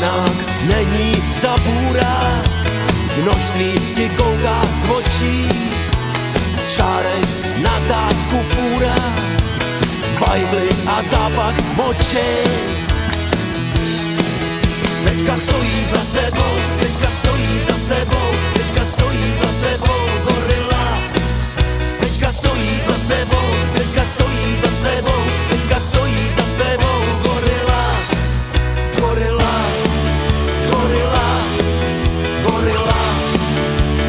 Panák není zabůra, množství ti kouká z očí. Šárek na tácku fůra, fajgly a zápach moči. Teďka stojí za tebou, teďka stojí za tebou, teďka stojí za tebou gorila. Teďka stojí za tebou, teďka stojí za tebou, teďka stojí za tebou gorila. Gorila, gorila, gorila,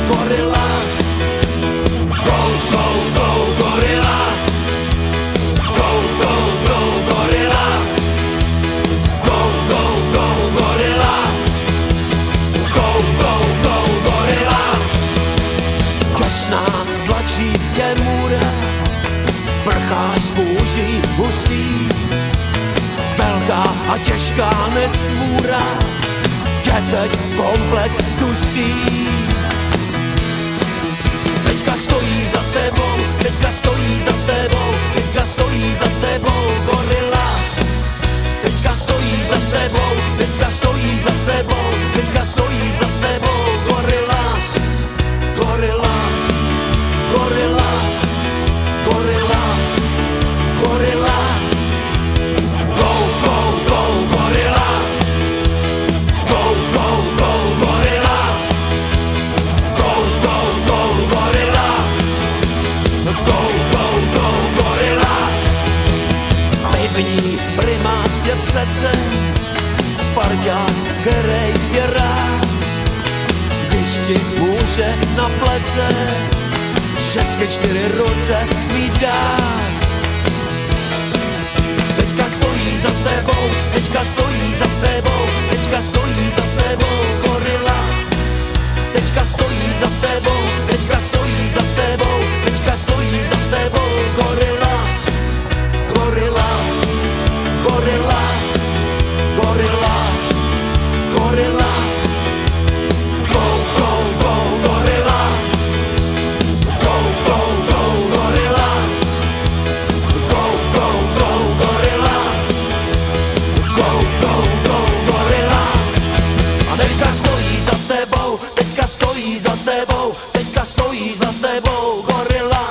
gorila. Go, go, go, gorila. Go, go, go, gorila. Go, go, go, gorila. Go, go, go, gorila. Těsná tlačí tě můra, prcháš z kůží husí. Velká a těžká nestvůra tě teď komplet zdusí. Teďka stojí za tebou, teďka stojí za tebou, teďka stojí za tebou gorila. Teďka stojí za tebou, teďka stojí za tebou, teďka stojí za tebou gorila. Gorila, gorila, gorila, gorila. Go, go, go, gorila. Go, go, go, gorila. Go, go, go, gorila. Go, go, go, gorila. Pivní prima je přece parťák, který je rád, když ti může na plece všechny 4 ruce smít dát. Teďka stojí za tebou, teďka stojí za tebou, teďka stojí za tebou gorila. Teďka stojí za tebou, teďka stojí za tebou, teďka stojí za tebou gorila. Gorila, gorila, gorila, gorila. Go, go, go, gorila. Go, go, go, gorila. Go, go, go, gorila. Go, go, go, gorila. A teďka stojí za tebou, teďka stojí za tebou, teďka stojí za tebou gorila.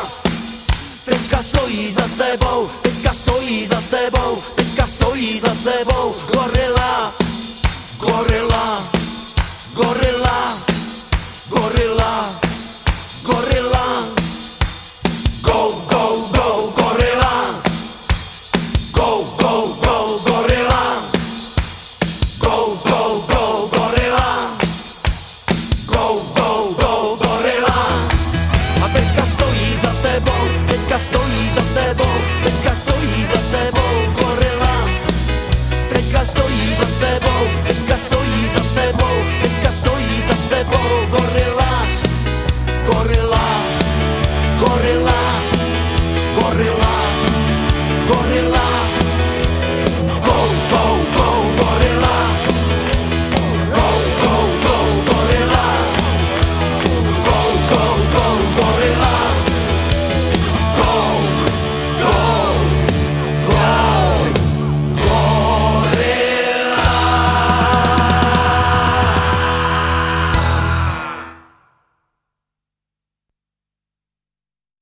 Teďka stojí za tebou, teďka stojí za tebou, teďka stojí za tebou gorila. Gorila, gorila.